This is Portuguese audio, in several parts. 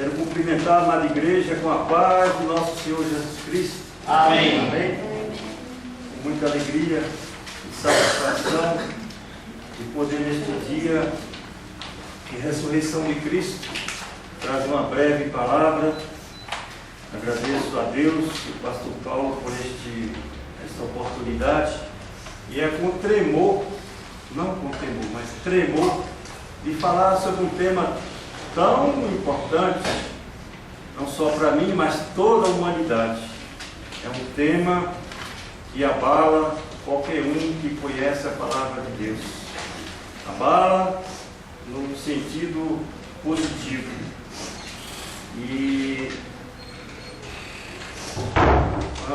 Quero cumprimentar a amada igreja com a paz de nosso Senhor Jesus Cristo. Amém. Amém. Com muita alegria e satisfação de poder neste dia de ressurreição de Cristo trazer uma breve palavra. Agradeço a Deus e o pastor Paulo por esta oportunidade. E é com tremor, não com temor, mas tremor, de falar sobre um tema tão importante, não só para mim, mas toda a humanidade. É um tema que abala qualquer um que conhece a palavra de Deus. Abala no sentido positivo. E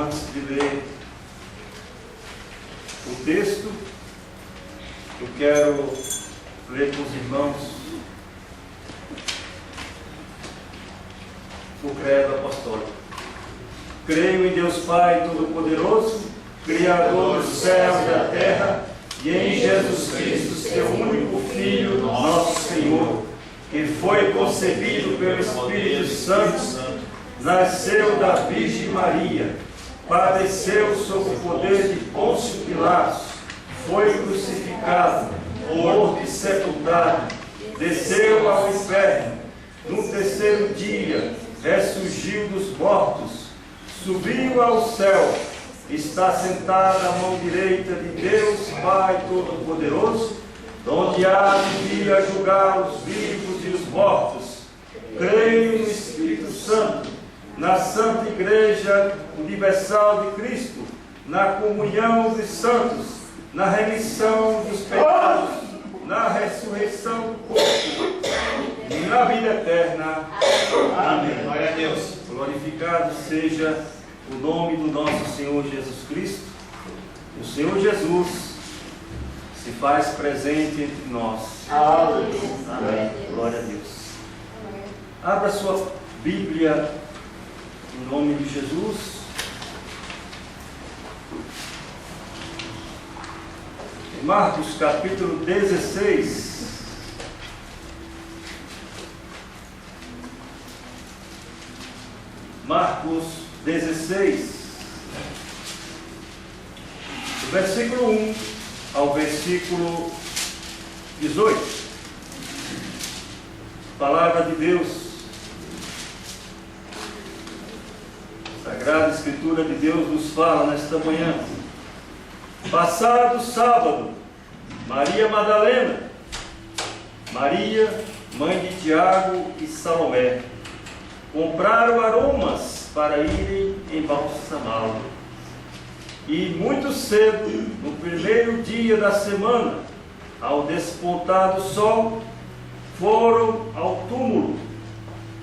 antes de ler o texto, eu quero ler com os irmãos o credo apostólico. Creio em Deus Pai Todo-Poderoso, Criador do céu e da terra, e em Jesus Cristo, seu único Filho, nosso Senhor, que foi concebido pelo Espírito Santo, nasceu da Virgem Maria, padeceu sob o poder de Pôncio Pilatos, foi crucificado, morto e sepultado, desceu ao inferno, no terceiro dia ressurgiu dos mortos, subiu ao céu, está sentado à mão direita de Deus Pai Todo-Poderoso, onde há de vir a julgar os vivos e os mortos. Creio no Espírito Santo, na Santa Igreja Universal de Cristo, na comunhão dos santos, na remissão dos pecados, na ressurreição do corpo e na vida eterna. Amém. Glória a Deus. Glorificado seja o nome do nosso Senhor Jesus Cristo. O Senhor Jesus se faz presente entre nós. Amém. Glória a Deus. Abra sua Bíblia em nome de Jesus. Em Marcos capítulo 16. Marcos 16, do versículo 1 ao versículo 18. Palavra de Deus, Sagrada Escritura de Deus nos fala nesta manhã. Passado sábado, Maria Madalena, Maria, mãe de Tiago e Salomé, compraram aromas para irem embalsamá-lo. E muito cedo, no primeiro dia da semana, ao despontar do sol, foram ao túmulo.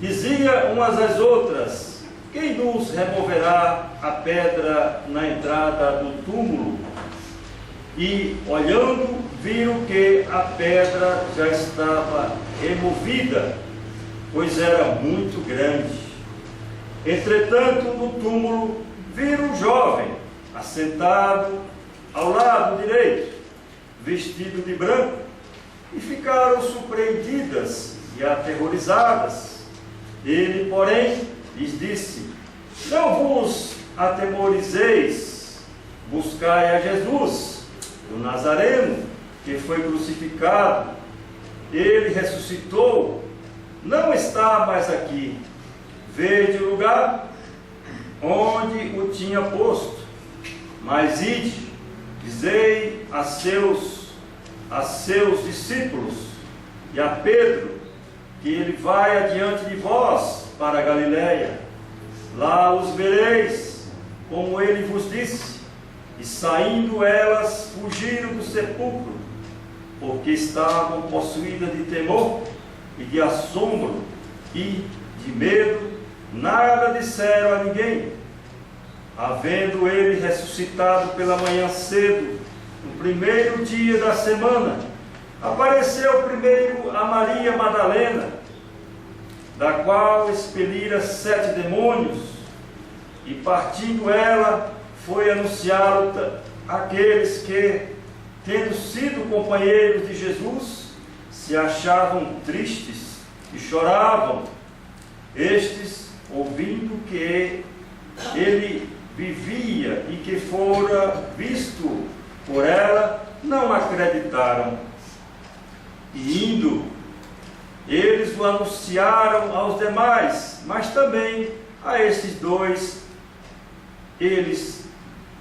Diziam umas às outras: quem nos removerá a pedra na entrada do túmulo? E, olhando, viram que a pedra já estava removida, pois era muito grande. Entretanto, no túmulo, viram um jovem, assentado ao lado direito, vestido de branco, e ficaram surpreendidas e aterrorizadas. Ele, porém, lhes disse: não vos atemorizeis, buscai a Jesus, o Nazareno, que foi crucificado. Ele ressuscitou, não está mais aqui. Vede o lugar onde o tinha posto. Mas ide, dizei a seus discípulos e a Pedro que ele vai adiante de vós para a Galiléia. Lá os vereis, como ele vos disse. E saindo elas, fugiram do sepulcro, porque estavam possuídas de temor e de assombro e de medo, nada disseram a ninguém. Havendo ele ressuscitado pela manhã cedo, no primeiro dia da semana, apareceu primeiro a Maria Madalena, da qual expelira 7 demônios, e partindo ela, foi anunciá-lo àqueles que, tendo sido companheiros de Jesus, se achavam tristes e choravam. Estes, ouvindo que ele vivia e que fora visto por ela, não acreditaram. E indo, eles o anunciaram aos demais, mas também a estes dois eles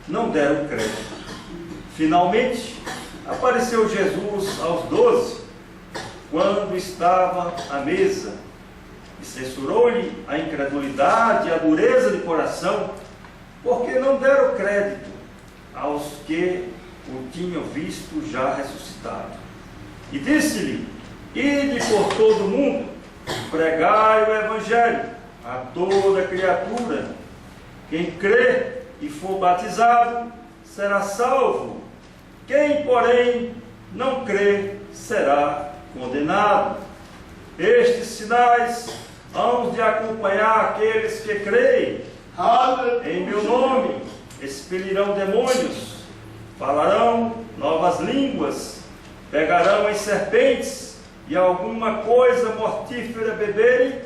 não deram crédito. Finalmente, apareceu Jesus aos 12, quando estava à mesa, e censurou-lhe a incredulidade e a dureza de coração, porque não deram crédito aos que o tinham visto já ressuscitado. E disse-lhe: ide por todo o mundo, pregai o Evangelho a toda criatura. Quem crer e for batizado será salvo. Quem, porém, não crer será condenado. Estes sinais hão de acompanhar aqueles que creem. Em meu nome expelirão demônios, falarão novas línguas, pegarão em serpentes, e alguma coisa mortífera beberem,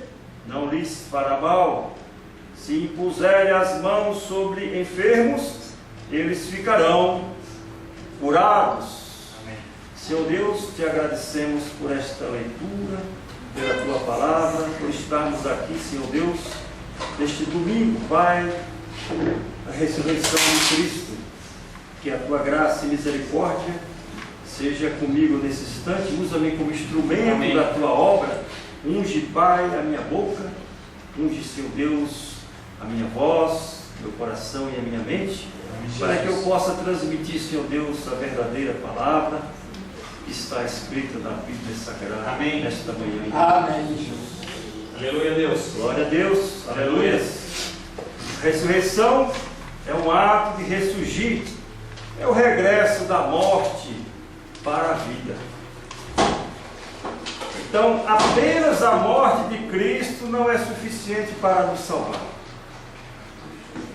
não lhes fará mal. Se impuserem as mãos sobre enfermos, eles ficarão curados. Amém. Senhor Deus, te agradecemos por esta leitura, pela tua palavra, por estarmos aqui, Senhor Deus, neste domingo, Pai, a ressurreição de Cristo. Que a tua graça e misericórdia seja comigo nesse instante. Usa-me como instrumento, amém, da tua obra. Unge, Pai, a minha boca. Unge, Senhor Deus, a minha voz, meu coração e a minha mente, amém, para que eu possa transmitir, Senhor Deus, a verdadeira palavra que está escrita na Bíblia Sagrada, amém, nesta manhã. Amém, Jesus. Aleluia, Deus. Glória a Deus. Aleluia. Ressurreição é um ato de ressurgir, é o regresso da morte para a vida. Então, apenas a morte de Cristo não é suficiente para nos salvar.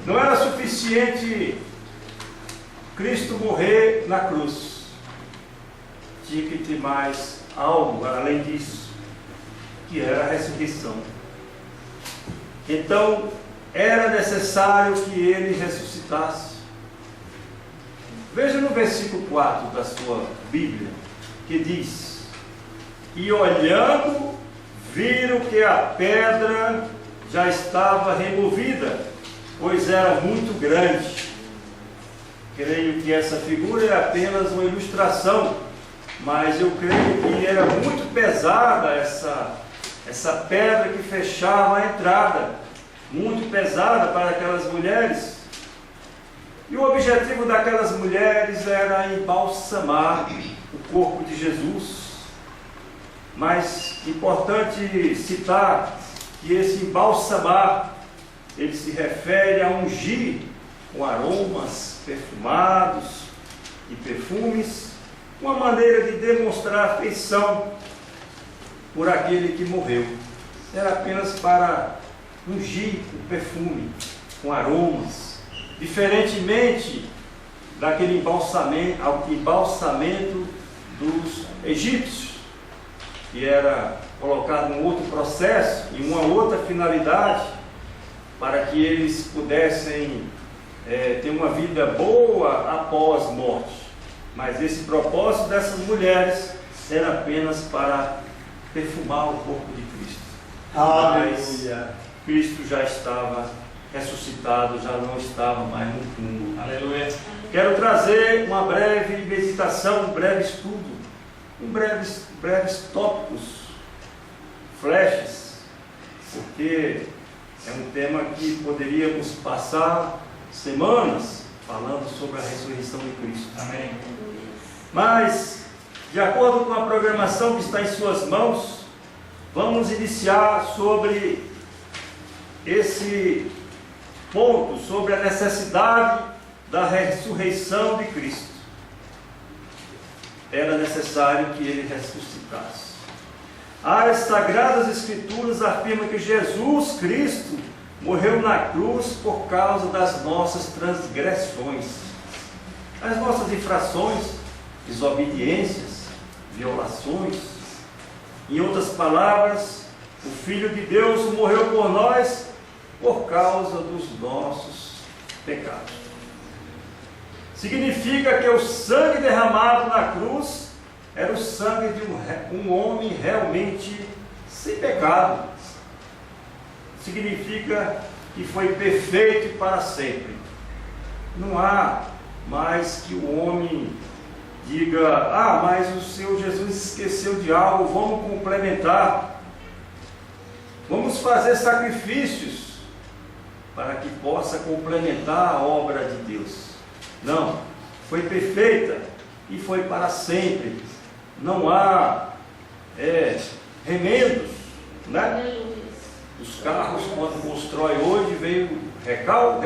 Não era suficiente Cristo morrer na cruz. Tinha que ter mais algo além disso, que era a ressurreição. Então, era necessário que ele ressuscitasse. Veja no versículo 4 da sua Bíblia, que diz: e olhando, viram que a pedra já estava removida, pois era muito grande. Creio que essa figura é apenas uma ilustração, mas eu creio que era muito pesada essa pedra que fechava a entrada, muito pesada para aquelas mulheres. E o objetivo daquelas mulheres era embalsamar o corpo de Jesus. Mas importante citar que esse embalsamar, ele se refere a ungir com aromas perfumados e perfumes, uma maneira de demonstrar afeição por aquele que morreu. Era apenas para ungir o perfume com aromas, diferentemente daquele embalsamento dos egípcios, que era colocado em outro processo, em uma outra finalidade, para que eles pudessem ter uma vida boa após morte. Mas esse propósito dessas mulheres era apenas para perfumar o corpo de Cristo. Mas Cristo já estava ressuscitado, já não estava mais no túmulo. Aleluia. Quero trazer uma breve meditação, um breve estudo, breves tópicos, flashes, porque é um tema que poderíamos passar semanas falando sobre a ressurreição de Cristo. Amém. Mas, de acordo com a programação que está em suas mãos, vamos iniciar sobre esse ponto, sobre a necessidade da ressurreição de Cristo. Era necessário que ele ressuscitasse. As Sagradas Escrituras afirmam que Jesus Cristo morreu na cruz por causa das nossas transgressões, as nossas infrações, desobediências, violações. Em outras palavras, O Filho de Deus morreu por nós por causa dos nossos pecados. Significa que o sangue derramado na cruz era o sangue de um homem realmente sem pecado. Significa que foi perfeito para sempre. Não há mais que o homem diga: mas o Senhor Jesus esqueceu de algo, vamos complementar. Vamos fazer sacrifícios para que possa complementar a obra de Deus. Não, foi perfeita e foi para sempre. Não há remendos, né? Os carros, quando constrói hoje, veio recall.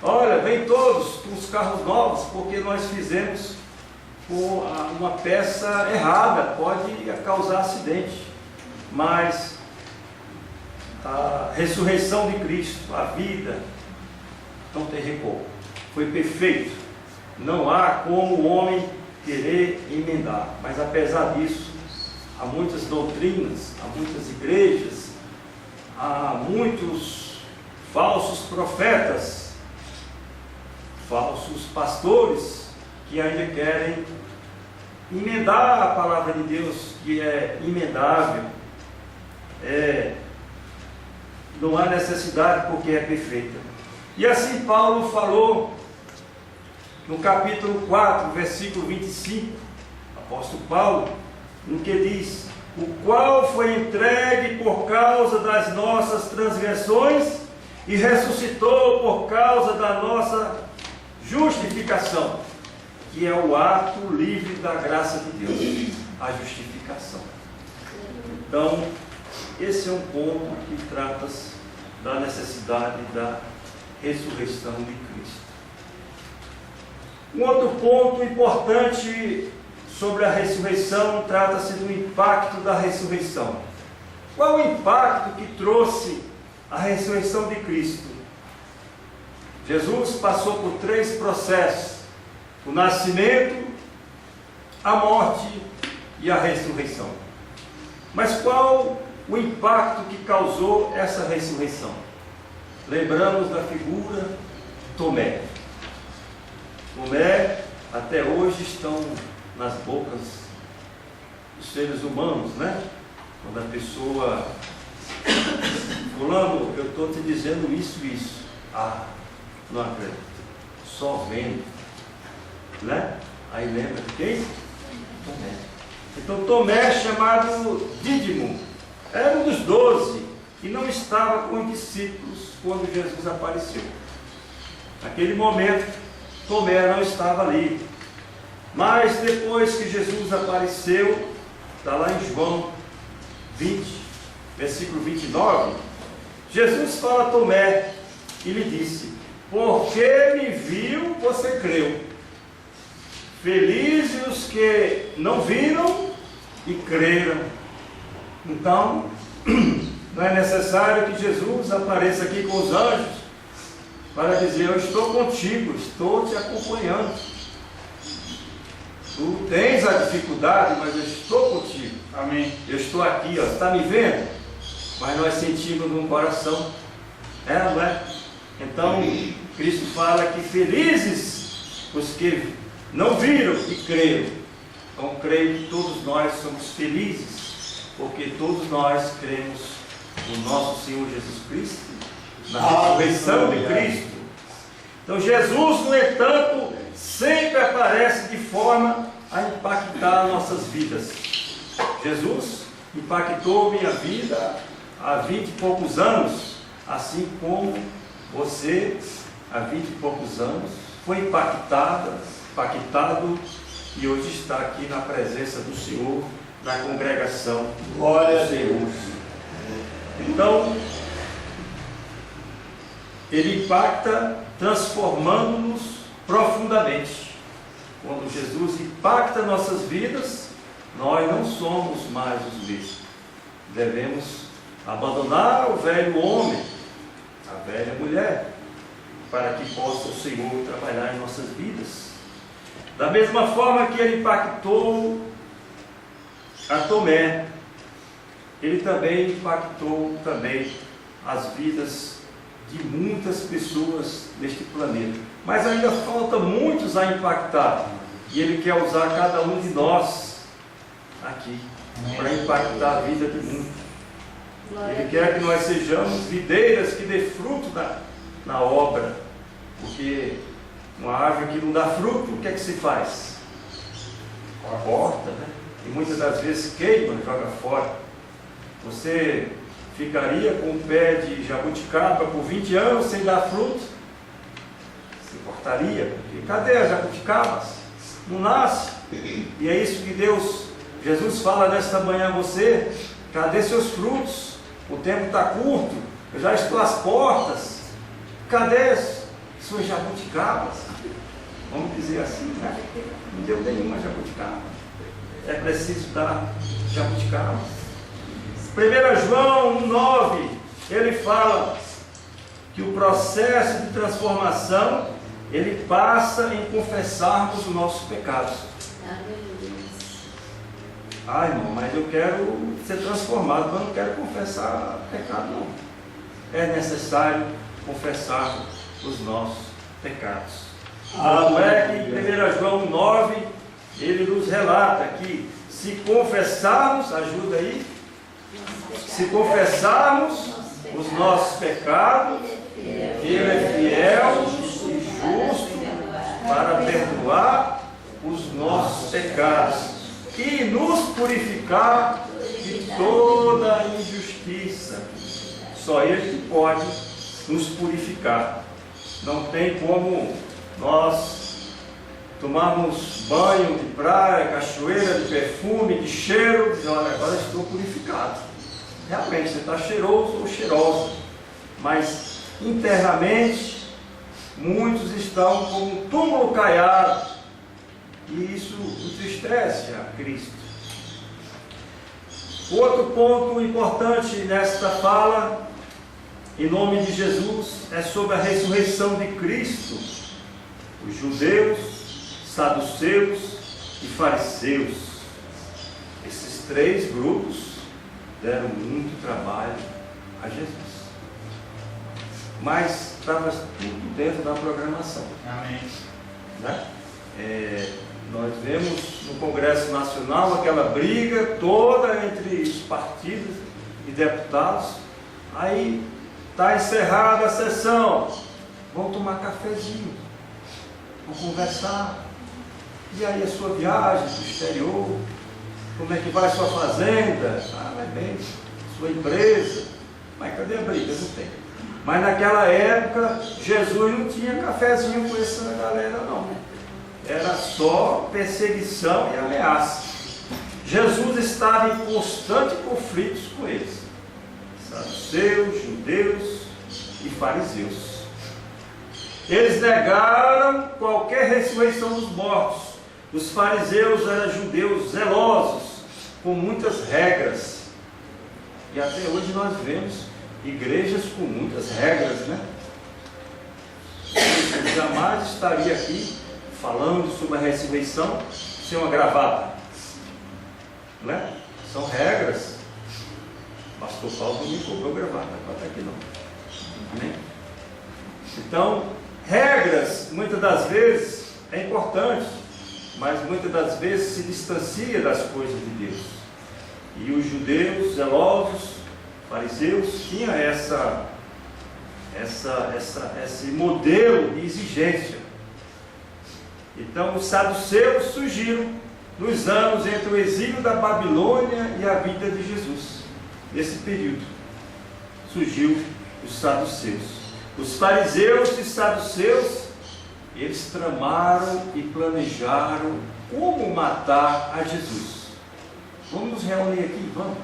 Olha, vem todos os carros novos, porque nós fizemos uma peça errada, pode causar acidente. Mas a ressurreição de Cristo, a vida, não tem recall. Foi perfeito. Não há como o homem querer emendar. Mas apesar disso, há muitas doutrinas, há muitas igrejas, há muitos falsos profetas, falsos pastores que ainda querem emendar a palavra de Deus, que é imendável. Não há necessidade, porque é perfeita. E assim Paulo falou no capítulo 4, versículo 25, apóstolo Paulo, no que diz: o qual foi entregue por causa das nossas transgressões e ressuscitou por causa da nossa justificação, que é o ato livre da graça de Deus, a justificação. Então, esse é um ponto que trata da necessidade da ressurreição de Cristo. Um outro ponto importante sobre a ressurreição trata-se do impacto da ressurreição. Qual o impacto que trouxe a ressurreição de Cristo? Jesus passou por 3 processos: o nascimento, a morte e a ressurreição. Mas qual o impacto que causou essa ressurreição? Lembramos da figura de Tomé. Tomé, até hoje, estão nas bocas dos seres humanos, né? Quando a pessoa: fulano, eu estou te dizendo isso. Não acredito. Só vendo. Né? Aí lembra de quem? Tomé. Então Tomé, chamado Dídimo, era um dos 12 e não estava com os discípulos quando Jesus apareceu. Naquele momento, Tomé não estava ali. Mas depois que Jesus apareceu, está lá em João 20, versículo 29, Jesus fala a Tomé e lhe disse: porque me viu, você creu. Felizes os que não viram e creram. Então, não é necessário que Jesus apareça aqui com os anjos para dizer: eu estou contigo, estou te acompanhando. Tu tens a dificuldade, mas eu estou contigo. Amém. Eu estou aqui, está me vendo? Mas nós sentimos no coração, não é? Então, Cristo fala que felizes os que não viram e creram. Então, creio que todos nós somos felizes, porque todos nós cremos no nosso Senhor Jesus Cristo, na ressurreição de Cristo. Então, Jesus, no entanto, sempre aparece de forma a impactar nossas vidas. Jesus impactou minha vida há 20 e poucos anos, assim como você, há 20 e poucos anos, foi impactado e hoje está aqui na presença do Senhor, na congregação Glória do Senhor. Então, ele impacta transformando-nos profundamente. Quando Jesus impacta nossas vidas, nós não somos mais os mesmos. Devemos abandonar o velho homem, a velha mulher, para que possa o Senhor trabalhar em nossas vidas. Da mesma forma que ele impactou a Tomé, ele também impactou também as vidas de muitas pessoas deste planeta. Mas ainda falta muitos a impactar. E Ele quer usar cada um de nós aqui para impactar a vida de muitos. Ele quer que nós sejamos videiras que dê fruto na obra. Porque uma árvore que não dá fruto, o que é que se faz? Corta, né? E muitas das vezes queima, joga fora. Você ficaria com um pé de jabuticaba por 20 anos sem dar fruto? Você cortaria, porque cadê as jabuticabas? Não nasce. E é isso que Jesus fala nesta manhã a você: cadê seus frutos? O tempo está curto, eu já estou às portas. Cadê suas jabuticabas? Vamos dizer assim, né? Não deu nenhuma jabuticaba. É preciso dar jabuticaba. 1 João 1,9, ele fala que o processo de transformação, ele passa em confessarmos os nossos pecados. Ah, irmão, mas eu quero ser transformado, mas não quero confessar pecado, não. É necessário confessar os nossos pecados. Não é que em 1 João 9, ele nos relata que se confessarmos, ajuda aí, se confessarmos os nossos pecados, Ele é fiel e justo para perdoar os nossos pecados e nos purificar de toda injustiça. Só Ele que pode nos purificar. Não tem como nós tomarmos banho de praia, cachoeira, de perfume, de cheiro, dizer: olha, agora estou purificado. Realmente você está cheiroso ou cheirosa, mas internamente muitos estão como um túmulo caiado, e isso entristece a Cristo. Outro ponto importante nesta fala, em nome de Jesus, é sobre a ressurreição de Cristo. Os judeus, saduceus e fariseus, esses três grupos deram muito trabalho a Jesus, mas estava tudo dentro da programação. Amém. Né? Nós vemos no Congresso Nacional aquela briga toda entre os partidos e deputados. Aí está encerrada a sessão, vão tomar cafezinho, vão conversar. E aí a sua viagem para o exterior, como é que vai a sua fazenda? Ah, vai bem. Sua empresa? Mas cadê a briga? Não tem. Mas naquela época, Jesus não tinha cafezinho com essa galera, não. Era só perseguição e ameaça. Jesus estava em constante conflitos com eles. Saduceus, judeus e fariseus. Eles negaram qualquer ressurreição dos mortos. Os fariseus eram judeus zelosos, com muitas regras. E até hoje nós vemos igrejas com muitas regras, né? Eu jamais estaria aqui falando sobre a ressurreição sem uma gravata, né? São regras. O pastor Paulo não me cobrou gravata, agora aqui não. Amém? Então, regras, muitas das vezes, é importante, mas muitas das vezes se distancia das coisas de Deus. E os judeus zelosos, fariseus, tinham esse modelo de exigência. Então os saduceus surgiram nos anos entre o exílio da Babilônia e a vida de Jesus. Nesse período surgiu os saduceus. Os fariseus e saduceus, eles tramaram e planejaram como matar a Jesus. Vamos nos reunir aqui, vamos.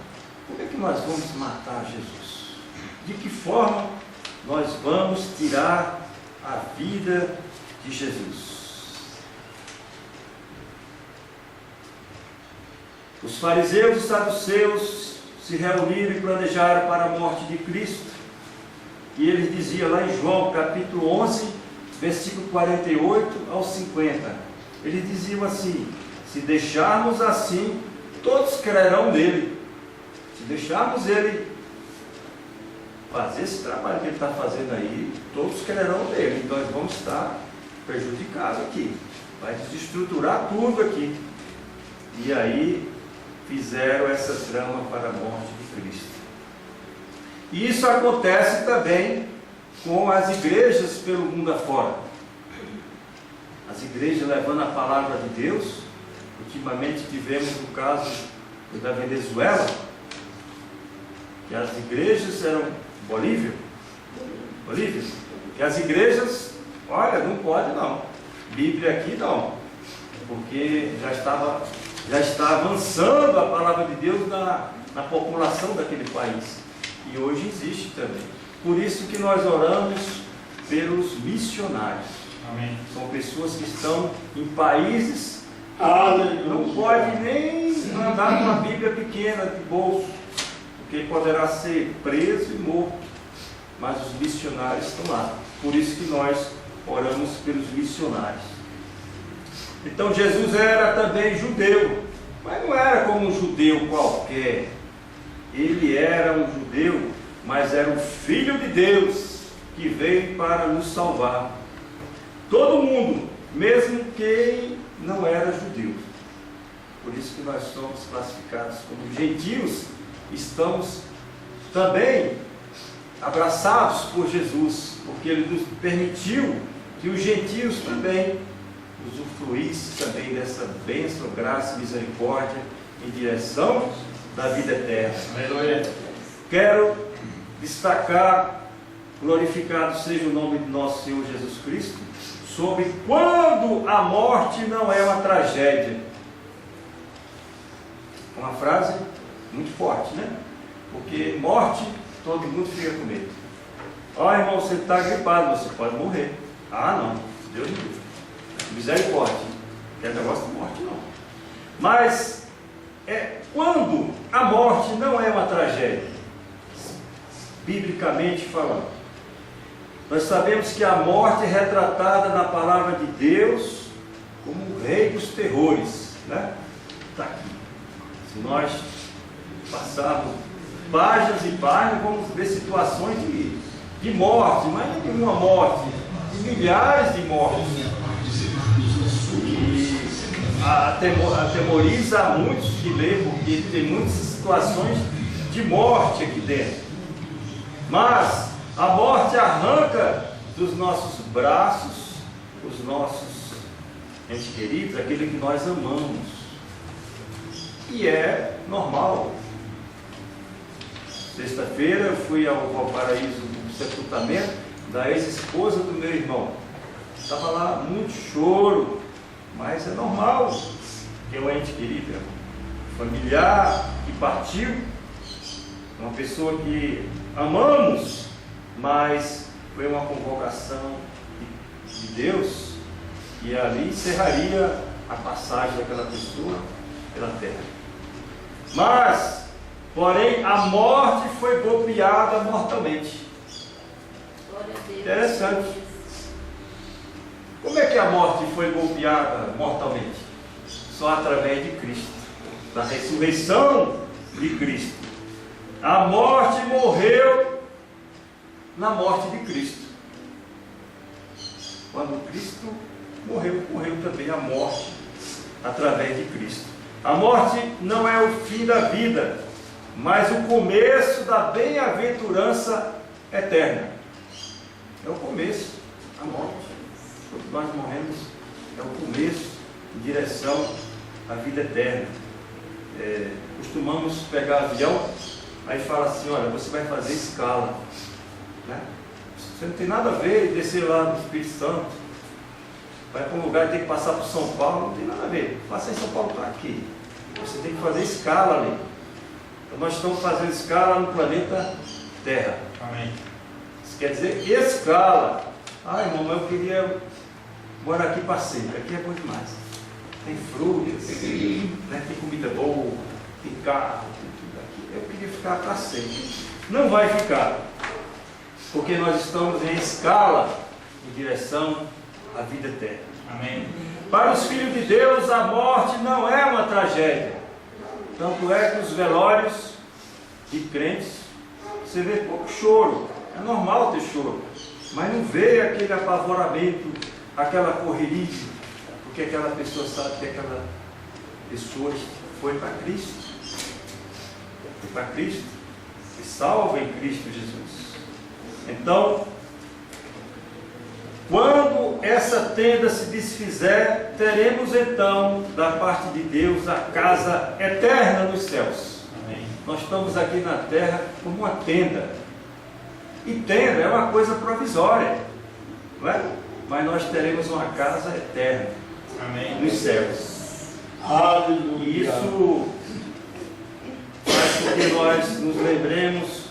Como é que nós vamos matar Jesus? De que forma nós vamos tirar a vida de Jesus? Os fariseus e saduceus se reuniram e planejaram para a morte de Cristo. E eles diziam lá em João capítulo 11, versículo 48 ao 50. Eles diziam assim: se deixarmos assim, todos crerão nele, Se deixarmos Ele fazer esse trabalho que Ele está fazendo aí, todos quererão dele. Então nós vamos estar prejudicados aqui. Vai desestruturar tudo aqui. E aí fizeram essa trama para a morte de Cristo. E isso acontece também com as igrejas pelo mundo afora. As igrejas levando a palavra de Deus. Ultimamente tivemos o caso da Venezuela, que as igrejas eram Bolívia, que as igrejas, olha, não pode não, Bíblia aqui não, porque já está avançando a palavra de Deus na população daquele país, e hoje existe também. Por isso que nós oramos pelos missionários. Amém. São pessoas que estão em países não pode nem andar com uma Bíblia pequena de bolso, porque poderá ser preso e morto. Mas os missionários estão lá. Por isso que nós oramos pelos missionários. Então Jesus era também judeu, mas não era como um judeu qualquer. Ele era um judeu, mas era o Filho de Deus que veio para nos salvar. Todo mundo, mesmo quem não era judeu. Por isso que nós somos classificados como gentios, estamos também abraçados por Jesus, porque Ele nos permitiu que os gentios também usufruíssem também dessa bênção, graça e misericórdia em direção da vida eterna. Aleluia. Quero destacar, glorificado seja o nome de nosso Senhor Jesus Cristo, sobre quando a morte não é uma tragédia. Uma frase muito forte, né? Porque morte, todo mundo fica com medo. Ó, irmão, você está gripado, você pode morrer. Ah, não, Deus me livre. Misericórdia. Não é negócio de morte, não. Mas, quando a morte não é uma tragédia, biblicamente falando, nós sabemos que a morte é retratada na palavra de Deus como o rei dos terrores, né? Está aqui. Se nós passarmos páginas e páginas, vamos ver situações de morte, mas não de uma morte, de milhares de mortes. E atemoriza a muitos que lêem, porque tem muitas situações de morte aqui dentro. Mas a morte arranca dos nossos braços os nossos entes queridos, aquele que nós amamos. E é normal. Sexta-feira eu fui ao Valparaíso do sepultamento da ex-esposa do meu irmão. Estava lá muito choro, mas é normal ter um ente querido, familiar que partiu, uma pessoa que amamos, mas foi uma convocação de Deus, e ali encerraria a passagem daquela pessoa pela terra. Mas, porém, a morte foi golpeada mortalmente. Interessante. Como é que a morte foi golpeada mortalmente? Só através de Cristo, da ressurreição de Cristo. A morte morreu na morte de Cristo. Quando Cristo morreu, morreu também a morte através de Cristo. A morte não é o fim da vida, mas o começo da bem-aventurança eterna. É o começo, a morte. Quando nós morremos, é o começo em direção à vida eterna. Costumamos pegar avião, aí fala assim, olha, você vai fazer escala, né? Você não tem nada a ver descer lá no Espírito Santo, vai para um lugar e tem que passar por São Paulo, não tem nada a ver. Passar em São Paulo para aqui. Você tem que fazer escala ali. Então nós estamos fazendo escala no planeta Terra. Amém. Isso quer dizer escala. Ah, irmão, eu queria morar aqui para sempre. Aqui é bom demais. Tem frutas, né? Tem comida boa, tem carro, tem tudo aqui. Eu queria ficar para sempre. Não vai ficar. Porque nós estamos em escala em direção à vida eterna. Amém. Para os filhos de Deus, a morte não é uma tragédia. Tanto é que os velórios de crentes, você vê pouco choro. É normal ter choro, mas não vê aquele apavoramento, aquela correria, porque aquela pessoa sabe que aquela pessoa foi para Cristo. Foi para Cristo, e salva em Cristo Jesus. Então, quando essa tenda se desfizer, teremos então, da parte de Deus, a casa eterna nos céus. Amém. Nós estamos aqui na terra como uma tenda. E tenda é uma coisa provisória, não é? Mas nós teremos uma casa eterna. Amém. Nos céus. Aleluia. E isso faz com que nós nos lembremos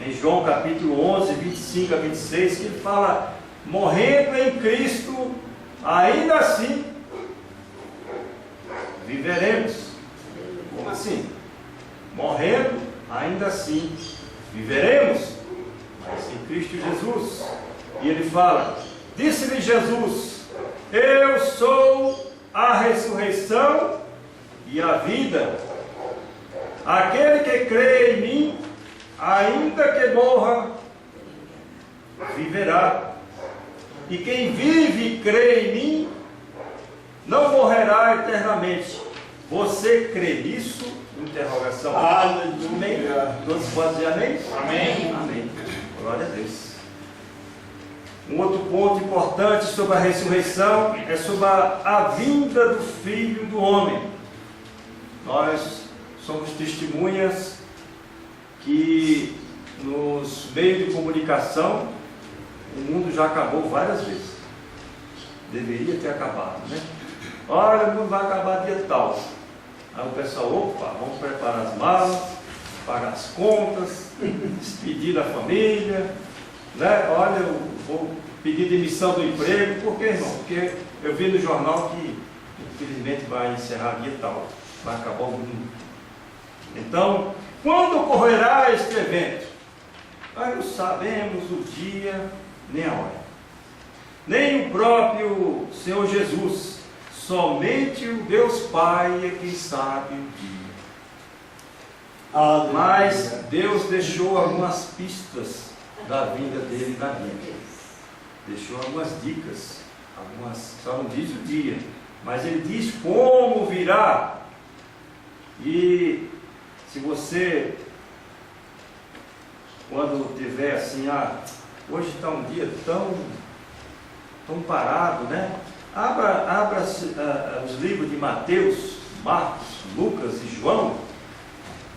em João capítulo 11, 25 a 26, que ele fala: morrendo em Cristo, ainda assim viveremos. Como assim? Morrendo, ainda assim viveremos, mas em Cristo Jesus. E ele fala: disse-lhe Jesus: eu sou a ressurreição e a vida. Aquele que crê em mim, ainda que morra, viverá. E quem vive e crê em mim, não morrerá eternamente. Você crê nisso? Interrogação. Amém. Todos podem dizer amém? Amém. Amém. Glória a Deus. Um outro ponto importante sobre a ressurreição é sobre a vinda do Filho do Homem. Nós somos testemunhas que nos meios de comunicação o mundo já acabou várias vezes. Deveria ter acabado, né? Olha, o mundo vai acabar dia tal. Aí o pessoal, opa, vamos preparar as malas, pagar as contas, despedir da família, né? Olha, eu vou pedir demissão do emprego. Por que, irmão? Porque eu vi no jornal que infelizmente vai encerrar dia tal, vai acabar o mundo. Então, quando ocorrerá este evento? Nós não sabemos o dia nem a hora, nem o próprio Senhor Jesus. Somente o Deus Pai é quem sabe o dia. Mas Deus deixou algumas pistas da vinda dele na Bíblia. Deixou algumas dicas, só não diz o dia, mas ele diz como virá. E se você, quando tiver assim, hoje está um dia tão parado, né? Abra os livros de Mateus, Marcos, Lucas e João,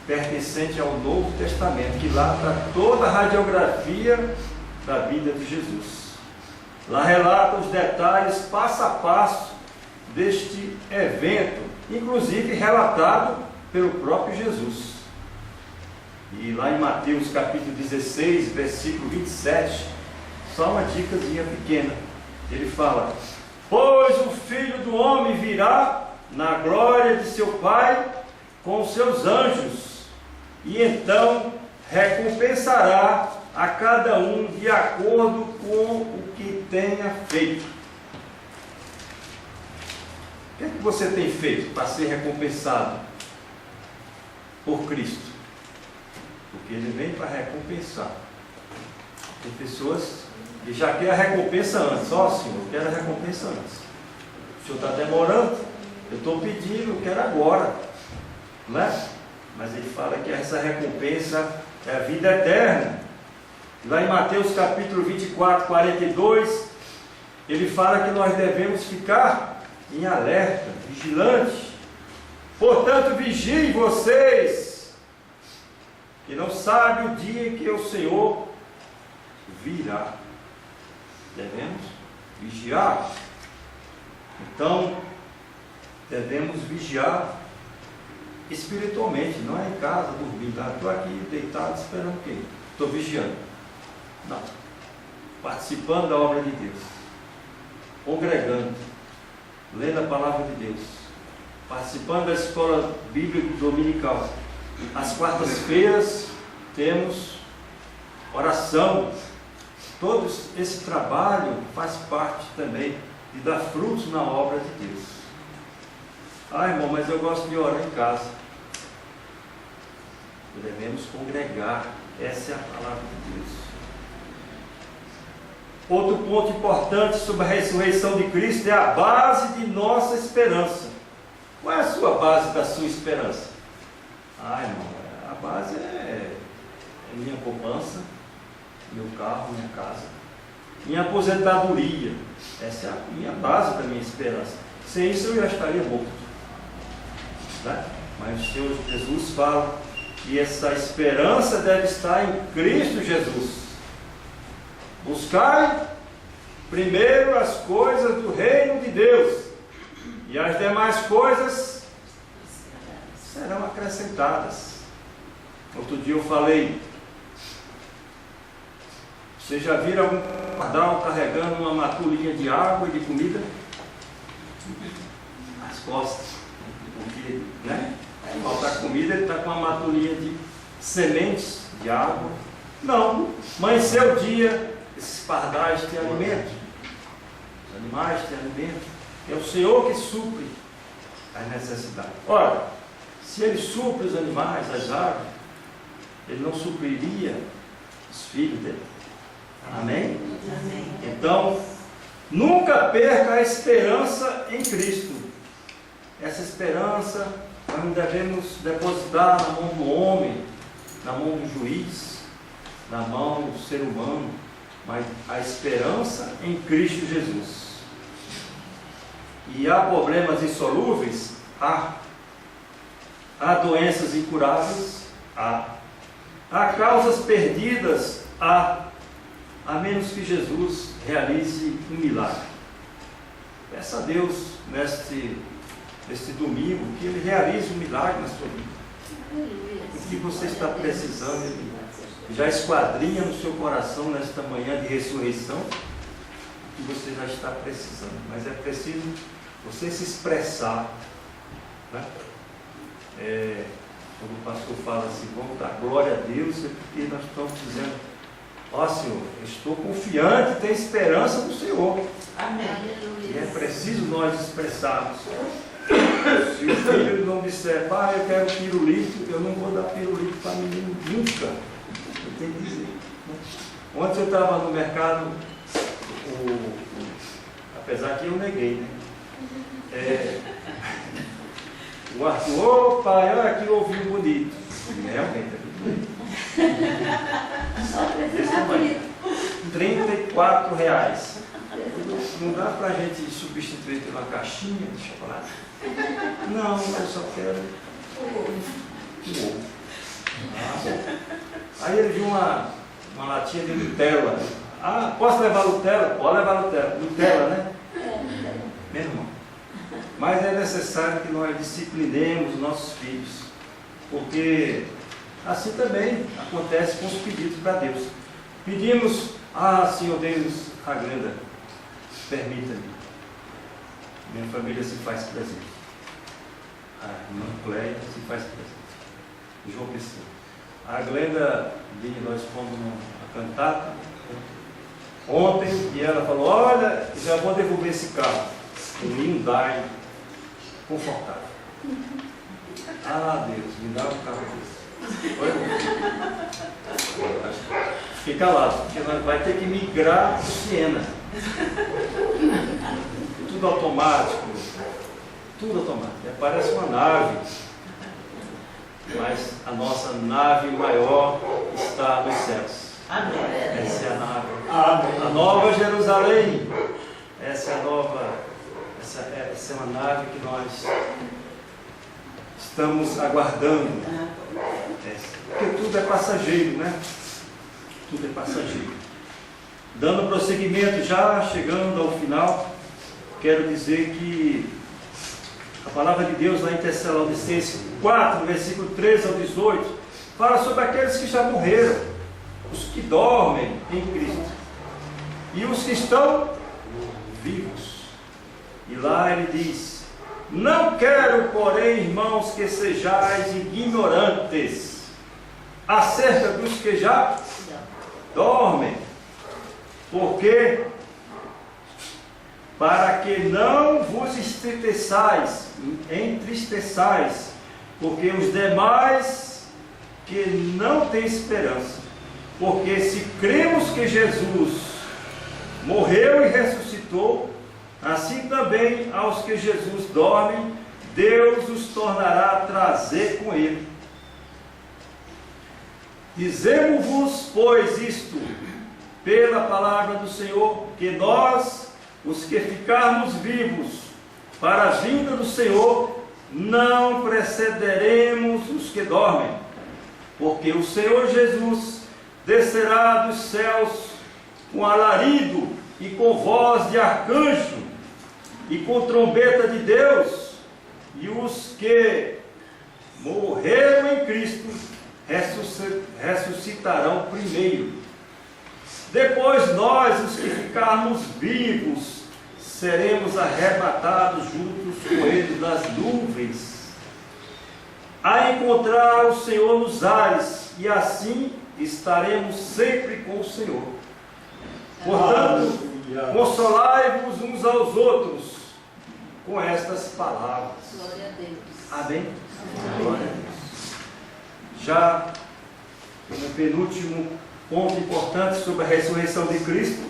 pertencente ao Novo Testamento, que lá está toda a radiografia da vida de Jesus. Lá relata os detalhes passo a passo deste evento, inclusive relatado pelo próprio Jesus. E lá em Mateus capítulo 16, versículo 27, só uma dicasinha pequena. Ele fala: pois o Filho do Homem virá na glória de seu Pai com os seus anjos, e então recompensará a cada um de acordo com o que tenha feito. O que é que você tem feito para ser recompensado por Cristo? Porque Ele vem para recompensar. Tem pessoas que já querem a recompensa antes. Ó, Senhor, eu quero a recompensa antes. O Senhor está demorando, eu estou pedindo, eu quero agora, não é? Mas Ele fala que essa recompensa é a vida eterna. Lá em Mateus capítulo 24, 42, Ele fala que nós devemos ficar em alerta, vigilante. Portanto, vigiem vocês, que não sabe o dia em que o Senhor virá. Devemos vigiar. Então, devemos vigiar espiritualmente, não é em casa, dormindo. Estou aqui deitado esperando o quê? Estou vigiando. Não. Participando da obra de Deus. Congregando. Lendo a palavra de Deus. Participando da escola bíblica dominical. Às quartas-feiras temos oração. Todo esse trabalho faz parte também de dar frutos na obra de Deus. Irmão, mas eu gosto de orar em casa. devemos congregar. Essa é a palavra de Deus. Outro ponto importante sobre a ressurreição de Cristo é a base de nossa esperança. Qual é a sua base da sua esperança? Irmão, a base é minha poupança, meu carro, minha casa, minha aposentadoria. Essa é a minha base da minha esperança. Sem isso eu já estaria morto. Né? Mas o Senhor Jesus fala que essa esperança deve estar em Cristo Jesus. Buscai primeiro as coisas do reino de Deus, e as demais coisas serão acrescentadas. Outro dia eu falei, vocês já viram algum pardal carregando uma matulinha de água e de comida? Nas costas. Porque, né? Faltar comida, ele está com uma matulinha de sementes de água. Não, amanheceu o dia, esses pardais têm alimento, os animais têm alimento, é o Senhor que supre as necessidades. Ora, se Ele supre os animais, as aves, Ele não supriria os filhos dele. Amém? Amém. Então, nunca perca a esperança em Cristo. Essa esperança nós não devemos depositar na mão do homem, na mão do juiz, na mão do ser humano, mas a esperança em Cristo Jesus. E há problemas insolúveis? Há. Há doenças incuráveis? Há. Há causas perdidas? Há. A menos que Jesus realize um milagre. Peça a Deus neste domingo que Ele realize um milagre na sua vida. O que você está precisando, Ele já esquadrinha no seu coração nesta manhã de ressurreição o que você já está precisando. Mas é preciso você se expressar. Né? Quando o pastor fala assim, vamos dar glória a Deus, é porque nós estamos dizendo, ó Senhor, eu estou confiante, tenho esperança no Senhor. Amém. E é preciso nós expressarmos. Se o filho não disser, pai, eu quero pirulito, eu não vou dar pirulito para menino nunca. Eu tenho que dizer. Ontem eu estava no mercado, apesar que eu neguei, né? O Arthur, ô pai, olha que ovinho bonito. Realmente, é bonito. R$34. Não dá para a gente substituir pela caixinha de chocolate? Não, eu só quero o ovo. Aí ele viu uma latinha de Nutella. Ah, posso levar Nutella? Pode levar Nutella. Nutella, né? Meu irmão. Mas é necessário que nós disciplinemos os nossos filhos. Porque assim também acontece com os pedidos para Deus. Pedimos, Senhor Deus, a Glenda, permita-me. Minha família se faz presente. A irmã Cléia se faz presente. João Pessoa. A Glenda, nós fomos na cantata ontem e ela falou, olha, já vou devolver esse carro. Um Hyundai confortável. Deus, me dá um carro desse. Fiquei calado, porque nós vai ter que migrar para o Siena. Tudo automático. Tudo automático. Parece uma nave. Mas a nossa nave maior está nos céus. Amém. Essa é a nave. Amém. A nova Jerusalém. Essa é a nova. Essa é uma nave que nós estamos aguardando. Porque tudo é passageiro, né? Tudo é passageiro. Dando prosseguimento, já chegando ao final, quero dizer que a palavra de Deus lá em Tessalonicenses 4, versículo 13 ao 18, fala sobre aqueles que já morreram, os que dormem em Cristo, e os que estão vivos. E lá ele diz, não quero, porém, irmãos, que sejais ignorantes acerca dos que já dormem, porque para que não vos entristeçais, porque os demais que não têm esperança. Porque se cremos que Jesus morreu e ressuscitou, assim também aos que Jesus dorme, Deus os tornará a trazer com ele. Dizemos-vos, pois, isto, pela palavra do Senhor, que nós, os que ficarmos vivos para a vinda do Senhor, não precederemos os que dormem, porque o Senhor Jesus descerá dos céus com alarido e com voz de arcanjo e com trombeta de Deus, e os que morreram em Cristo ressuscitarão primeiro. Depois nós, os que ficarmos vivos, seremos arrebatados juntos com eles nas nuvens, a encontrar o Senhor nos ares, e assim estaremos sempre com o Senhor. Portanto, consolai-vos uns aos outros com estas palavras. Glória a Deus. Amém? Glória a Deus. Já no penúltimo ponto importante sobre a ressurreição de Cristo.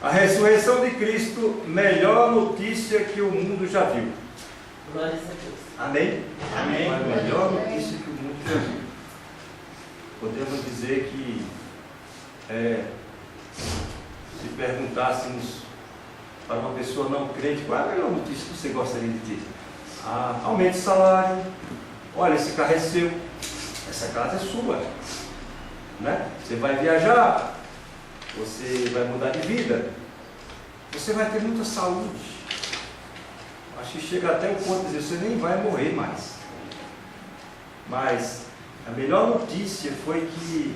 A ressurreição de Cristo, melhor notícia que o mundo já viu. Glória a Deus. Amém? Amém. A melhor notícia que o mundo já viu. Podemos dizer que se perguntássemos para uma pessoa não crente, qual é a melhor notícia que você gostaria de ter? Aumente o salário, olha, esse carro é seu, essa casa é sua, né? Você vai viajar, você vai mudar de vida, você vai ter muita saúde. Acho que chega até o ponto de dizer, você nem vai morrer mais. Mas a melhor notícia foi que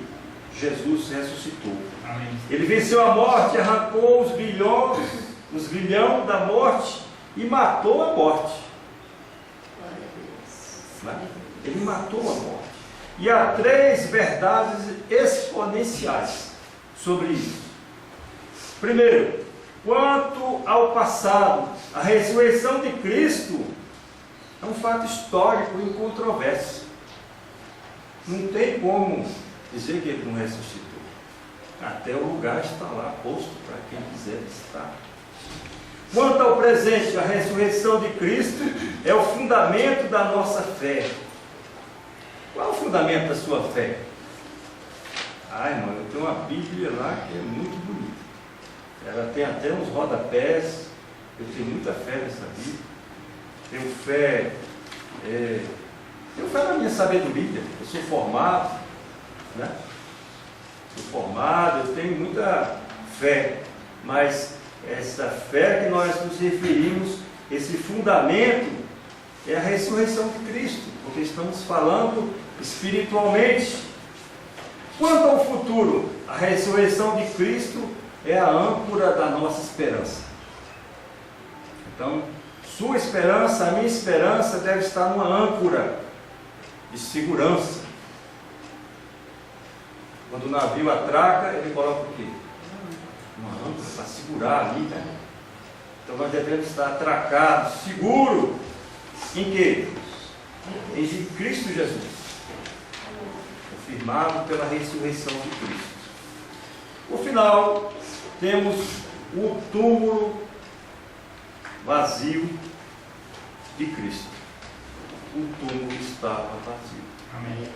Jesus ressuscitou. Amém. Ele venceu a morte, arrancou os grilhões da morte e matou a morte. Glória a Deus. Né? Ele matou a morte. E há 3 verdades exponenciais sobre isso. Primeiro, quanto ao passado, a ressurreição de Cristo é um fato histórico incontroverso. Não tem como dizer que ele não ressuscitou. Até o lugar está lá posto para quem quiser visitar. Quanto ao presente, a ressurreição de Cristo é o fundamento da nossa fé. Qual é o fundamento da sua fé? Irmão, eu tenho uma Bíblia lá que é muito bonita. Ela tem até uns rodapés. Eu tenho muita fé nessa Bíblia. Tenho fé na minha sabedoria. Eu sou formado, né? Sou formado, eu tenho muita fé. Mas essa fé que nós nos referimos, esse fundamento, é a ressurreição de Cristo, porque estamos falando espiritualmente. Quanto ao futuro, a ressurreição de Cristo é a âncora da nossa esperança. Então, sua esperança, a minha esperança deve estar numa âncora de segurança. Quando o navio atraca, ele coloca o quê? Uma âncora para segurar ali, né? Então nós devemos estar atracados, seguros em quê? Em Cristo Jesus, confirmado pela ressurreição de Cristo. No final, temos o túmulo vazio de Cristo. O túmulo estava vazio. Amém.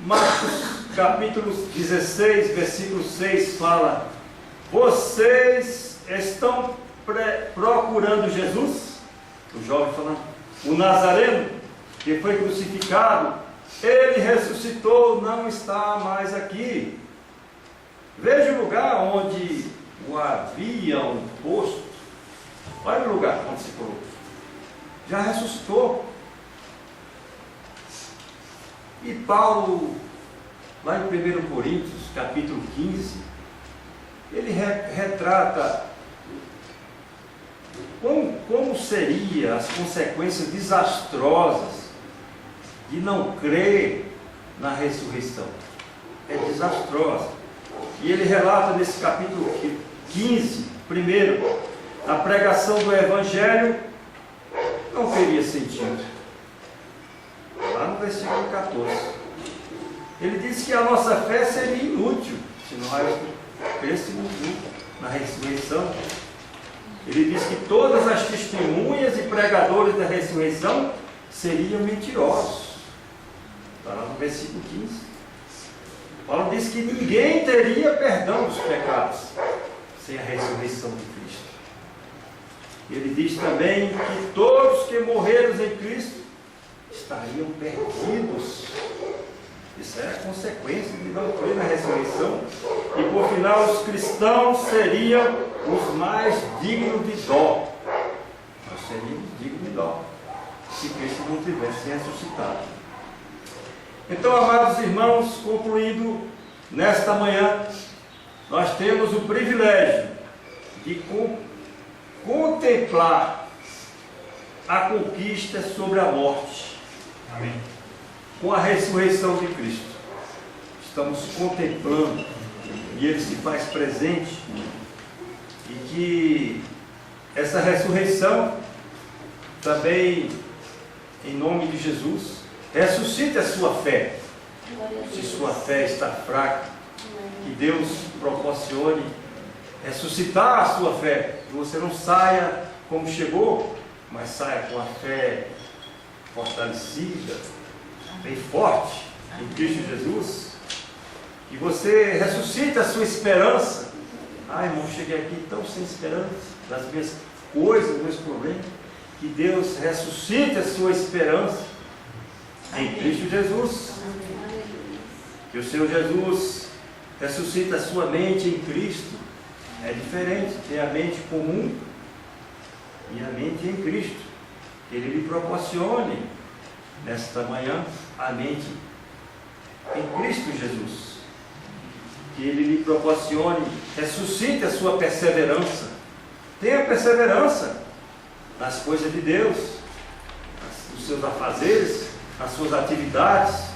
Marcos capítulo 16, versículo 6 fala: vocês estão procurando Jesus? O jovem falando, o Nazareno, que foi crucificado, ele ressuscitou, não está mais aqui. Veja o lugar onde o haviam posto. Olha o lugar onde se colocou. Já ressuscitou. E Paulo, lá em 1 Coríntios, capítulo 15, ele retrata como seriam as consequências desastrosas de não crer na ressurreição. É desastrosa. E ele relata nesse capítulo 15, primeiro, a pregação do Evangelho não teria sentido. Lá versículo 14. Ele diz que a nossa fé seria inútil se nós crêssemos na ressurreição. Ele diz que todas as testemunhas e pregadores da ressurreição seriam mentirosos. Está lá no versículo 15. Paulo diz que ninguém teria perdão dos pecados sem a ressurreição de Cristo. Ele diz também que todos que morreram em Cristo estariam perdidos. Isso é a consequência de não crer na ressurreição. E por final, os cristãos seriam os mais dignos de dó. Nós seríamos dignos de dó se Cristo não tivesse ressuscitado. Então, amados irmãos, concluindo nesta manhã, nós temos o privilégio de contemplar a conquista sobre a morte. Amém. Com a ressurreição de Cristo. Estamos contemplando e Ele se faz presente, e que essa ressurreição também, em nome de Jesus, ressuscite a sua fé. Se sua fé está fraca, que Deus proporcione ressuscitar a sua fé, que você não saia como chegou, mas saia com a fé fortalecida, bem forte em Cristo Jesus, que você ressuscite a sua esperança. Irmão, cheguei aqui tão sem esperança das minhas coisas, dos meus problemas. Que Deus ressuscite a sua esperança em Cristo Jesus. Que o Senhor Jesus ressuscite a sua mente em Cristo. É diferente, tem a mente comum e a mente em Cristo. Que Ele lhe proporcione nesta manhã a mente em Cristo Jesus. Que Ele lhe proporcione, ressuscite a sua perseverança. Tenha perseverança nas coisas de Deus, nos seus afazeres, nas suas atividades.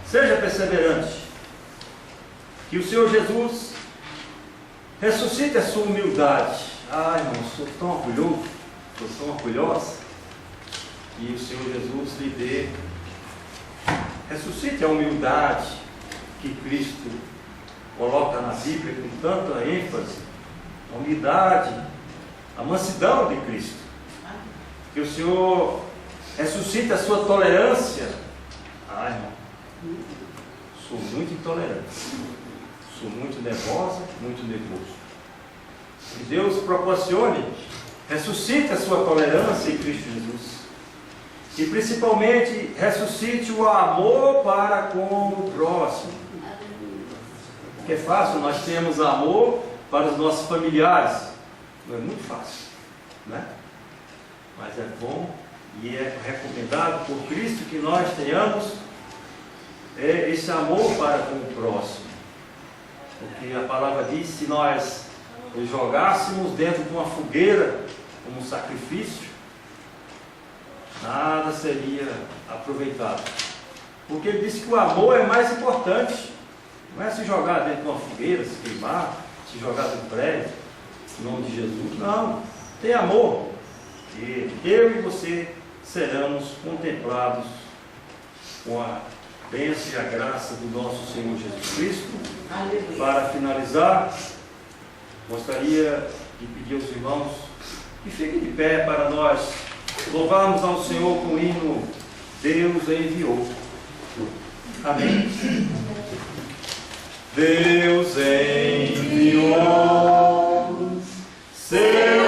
Seja perseverante. Que o Senhor Jesus ressuscite a sua humildade. Irmão, sou tão orgulhoso, sou tão orgulhosa. E o Senhor Jesus lhe dê, ressuscite a humildade que Cristo coloca na Bíblia com tanta ênfase, a humildade, a mansidão de Cristo. Que o Senhor ressuscite a sua tolerância. Irmão, sou muito intolerante, sou muito nervosa, muito nervoso. Que Deus proporcione, ressuscite a sua tolerância em Cristo Jesus. E principalmente ressuscite o amor para com o próximo. Porque é fácil, nós temos amor para os nossos familiares. Não é muito fácil, né? Mas é bom e é recomendado por Cristo que nós tenhamos esse amor para com o próximo. Porque a palavra diz, se nós o jogássemos dentro de uma fogueira como um sacrifício, nada seria aproveitado. Porque ele disse que o amor é mais importante. Não é se jogar dentro de uma fogueira, se queimar, se jogar do prédio, em nome de Jesus. Não, tem amor. E eu e você seremos contemplados com a bênção e a graça do nosso Senhor Jesus Cristo. Aleluia. Para finalizar, gostaria de pedir aos irmãos que fiquem de pé para nós louvarmos ao Senhor com o hino Deus enviou. Amém. Deus enviou seu